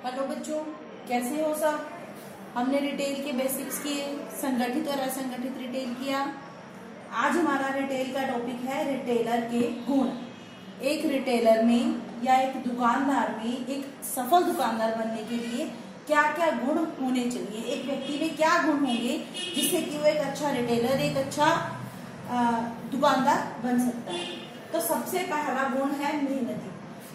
Hello बच्चों, कैसे हो सब। हमने रिटेल के बेसिक्स किए, संगठित और असंगठित रिटेल किया। आज हमारा रिटेल का टॉपिक है रिटेलर के गुण। एक रिटेलर में या एक दुकानदार में, एक सफल दुकानदार बनने के लिए क्या क्या गुण होने चाहिए, एक व्यक्ति में क्या गुण होंगे जिससे कि वो एक अच्छा रिटेलर, एक अच्छा दुकानदार बन सकता है। तो सबसे पहला गुण है मेहनती।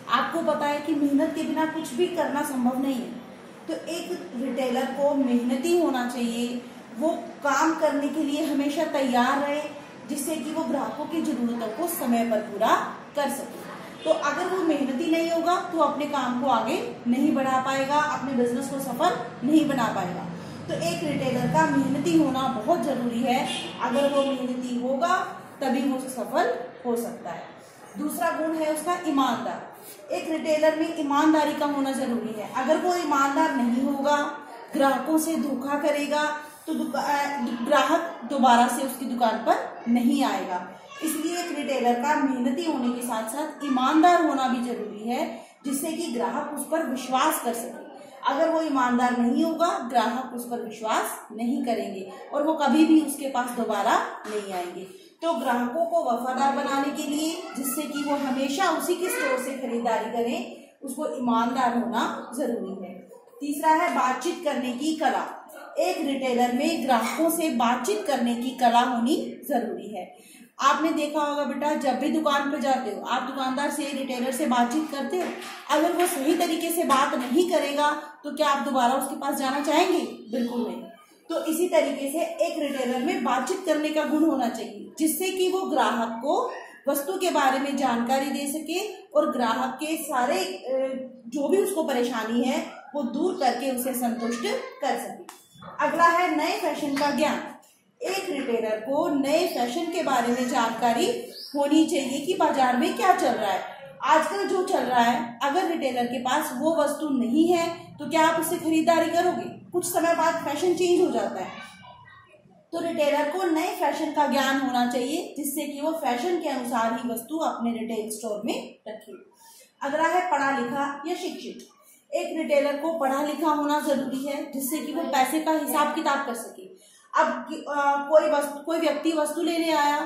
आपको पता है कि मेहनत के बिना कुछ भी करना संभव नहीं है। तो एक रिटेलर को मेहनती होना चाहिए, वो काम करने के लिए हमेशा तैयार रहे, जिससे कि वो ग्राहकों की जरूरतों को समय पर पूरा कर सके। तो अगर वो मेहनती नहीं होगा तो अपने काम को आगे नहीं बढ़ा पाएगा, अपने बिजनेस को सफल नहीं बना पाएगा। तो एक रिटेलर का मेहनती होना बहुत जरूरी है। अगर वो मेहनती होगा तभी वो सफल हो सकता है। दूसरा गुण है उसका ईमानदार। एक रिटेलर में ईमानदारी का होना जरूरी है। अगर वो ईमानदार नहीं होगा, ग्राहकों से धोखा करेगा, तो ग्राहक दोबारा से उसकी दुकान पर नहीं आएगा। इसलिए एक रिटेलर का मेहनती होने के साथ साथ ईमानदार होना भी जरूरी है, जिससे कि ग्राहक उस पर विश्वास कर सके। अगर वो ईमानदार नहीं होगा, ग्राहक उस पर विश्वास नहीं करेंगे और वो कभी भी उसके पास दोबारा नहीं आएंगे। तो ग्राहकों को वफादार बनाने के लिए, जिससे कि वो हमेशा उसी के स्टोर से खरीदारी करें, उसको ईमानदार होना जरूरी है। तीसरा है बातचीत करने की कला। एक रिटेलर में ग्राहकों से बातचीत करने की कला होनी जरूरी है। आपने देखा होगा बेटा, जब भी दुकान पर जाते हो आप दुकानदार से, रिटेलर से बातचीत करते हो। अगर वो सही तरीके से बात नहीं करेगा तो क्या आप दोबारा उसके पास जाना चाहेंगे? बिल्कुल नहीं। तो इसी तरीके से एक रिटेलर में बातचीत करने का गुण होना चाहिए, जिससे कि वो ग्राहक को वस्तु के बारे में जानकारी दे सके और ग्राहक के सारे जो भी उसको परेशानी है वो दूर करके उसे संतुष्ट कर सके। अगला है नए फैशन का ज्ञान। एक रिटेलर को नए फैशन के बारे में जानकारी होनी चाहिए कि बाजार में क्या चल रहा है, आजकल जो चल रहा है। अगर रिटेलर के पास वो वस्तु नहीं है तो क्या आप उससे खरीदारी करोगे? कुछ समय बाद फैशन चेंज हो जाता है। तो रिटेलर को नए फैशन का ज्ञान होना चाहिए, जिससे कि वो फैशन के अनुसार ही वस्तु अपने रिटेल स्टोर में रखे। अगला है पढ़ा लिखा या शिक्षित। एक रिटेलर को पढ़ा लिखा होना जरूरी है, जिससे कि वो पैसे का हिसाब किताब कर सके। अब कोई व्यक्ति वस्तु लेने आया,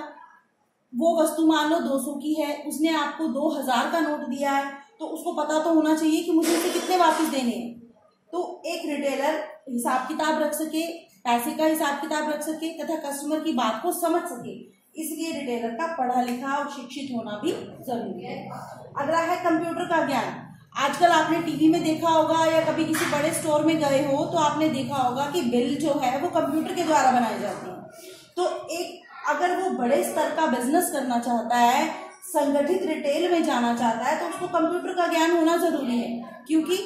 वो वस्तु मान लो 200 की है, उसने आपको 2000 का नोट दिया है, तो उसको पता तो होना चाहिए कि मुझे इसे कितने वापस देने हैं। तो एक रिटेलर हिसाब किताब रख सके, पैसे का हिसाब किताब रख सके तथा कस्टमर की बात को समझ सके। इसलिए रिटेलर का पढ़ा लिखा और शिक्षित होना भी जरूरी है। अगला है कंप्यूटर का ज्ञान। आजकल आपने टीवी में देखा होगा या कभी किसी बड़े स्टोर में गए हो तो आपने देखा होगा कि बिल जो है वो कंप्यूटर के द्वारा बनाए जाते हैं। तो अगर वो बड़े स्तर का बिजनेस करना चाहता है, संगठित रिटेल में जाना चाहता है, तो उसको कंप्यूटर का ज्ञान होना जरूरी है, क्योंकि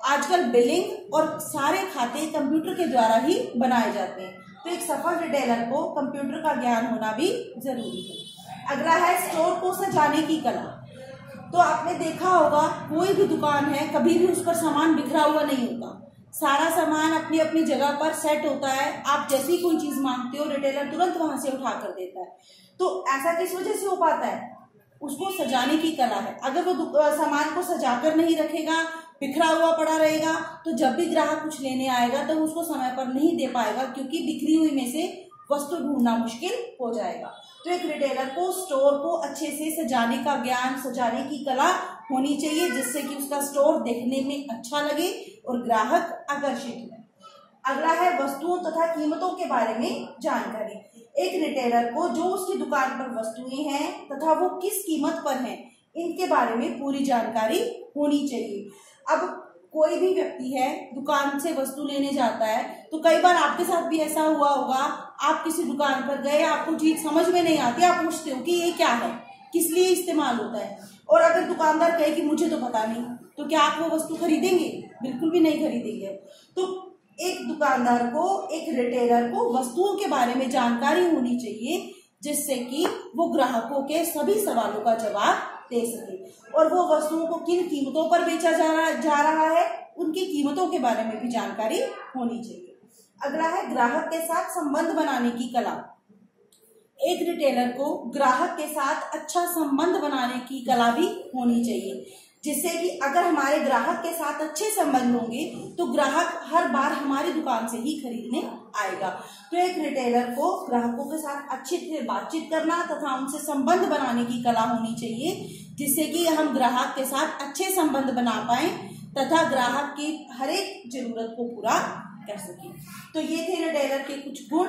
आजकल बिलिंग और सारे खाते कंप्यूटर के द्वारा ही बनाए जाते हैं। तो एक सफल रिटेलर को कंप्यूटर का ज्ञान होना भी जरूरी है। अगला है स्टोर को सजाने की कला। तो आपने देखा होगा कोई भी दुकान है, कभी भी उस पर सामान बिखरा हुआ नहीं होता, सारा सामान अपनी अपनी जगह पर सेट होता है। आप जैसी कोई चीज मांगते हो, रिटेलर तुरंत वहां से उठा कर देता है। तो ऐसा किस वजह से हो पाता है? उसको सजाने की कला है। अगर वो सामान को सजाकर नहीं रखेगा, बिखरा हुआ पड़ा रहेगा, तो जब भी ग्राहक कुछ लेने आएगा तो उसको समय पर नहीं दे पाएगा, क्योंकि बिखरी हुई में से वस्तु ढूंढना मुश्किल हो जाएगा। तो एक रिटेलर को स्टोर को अच्छे से सजाने का ज्ञान, सजाने की कला होनी चाहिए, जिससे कि उसका स्टोर देखने में अच्छा लगे और ग्राहक आकर्षित हो। अगला है वस्तुओं तथा कीमतों के बारे में जानकारी। एक रिटेलर को जो उसकी दुकान पर वस्तुएं हैं तथा वो किस कीमत पर हैं, इनके बारे में पूरी जानकारी होनी चाहिए। अब कोई भी व्यक्ति है, दुकान से वस्तु लेने जाता है, तो कई बार आपके साथ भी ऐसा हुआ होगा, आप किसी दुकान पर गए, आपको चीज समझ में नहीं आती, आप पूछते हो कि ये क्या है, किस लिए इस्तेमाल होता है, और अगर दुकानदार कहे कि मुझे तो पता नहीं, तो क्या आप वो वस्तु खरीदेंगे? बिल्कुल भी नहीं खरीदेंगे। तो एक दुकानदार को, एक रिटेलर को वस्तुओं के बारे में जानकारी होनी चाहिए, जिससे कि वो ग्राहकों के सभी सवालों का जवाब दे सके और वो वस्तुओं को किन कीमतों पर बेचा जा रहा है, उनकी कीमतों के बारे में भी जानकारी होनी चाहिए। अगला है ग्राहक के साथ संबंध बनाने की कला। एक रिटेलर को ग्राहक के साथ अच्छा संबंध बनाने की कला भी होनी चाहिए। जिससे कि अगर हमारे ग्राहक के साथ अच्छे संबंध होंगे तो ग्राहक हर बार हमारी दुकान से ही खरीदने आएगा। तो एक रिटेलर को ग्राहकों के साथ अच्छे से बातचीत करना तथा उनसे संबंध बनाने की कला होनी चाहिए, जिससे कि हम ग्राहक के साथ अच्छे संबंध बना पाए तथा ग्राहक की हर एक जरूरत को पूरा कर सके। तो ये थे रिटेलर के कुछ गुण।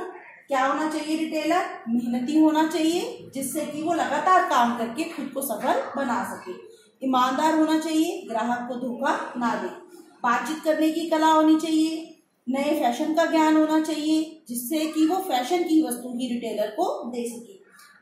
क्या होना चाहिए? रिटेलर मेहनती होना चाहिए, जिससे कि वो लगातार काम करके खुद को सफल बना सके। ईमानदार होना चाहिए, ग्राहक को धोखा ना दे। बातचीत करने की कला होनी चाहिए। नए फैशन का ज्ञान होना चाहिए, जिससे कि वो फैशन की वस्तु ही रिटेलर को दे सके।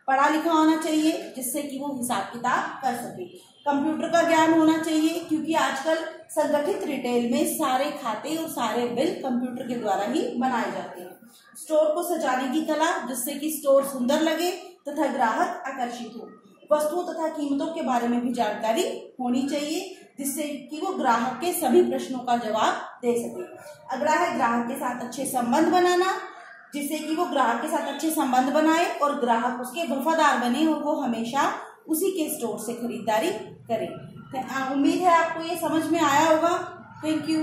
पढ़ा लिखा होना चाहिए, जिससे कि वो हिसाब किताब कर सके। कंप्यूटर का ज्ञान होना चाहिए, क्योंकि आजकल संगठित रिटेल में सारे खाते और सारे बिल कंप्यूटर के द्वारा ही बनाए जाते हैं। स्टोर को सजाने की कला, जिससे कि स्टोर सुंदर लगे तथा ग्राहक आकर्षित हो। वस्तुओं तथा कीमतों के बारे में भी जानकारी होनी चाहिए, जिससे कि वो ग्राहक के सभी प्रश्नों का जवाब दे सके। अगला है ग्राहक के साथ अच्छे संबंध बनाना, जिससे कि वो ग्राहक के साथ अच्छे संबंध बनाए और ग्राहक उसके वफादार बने और वो हमेशा उसी के स्टोर से खरीदारी करे। उम्मीद है आपको ये समझ में आया होगा। Thank you.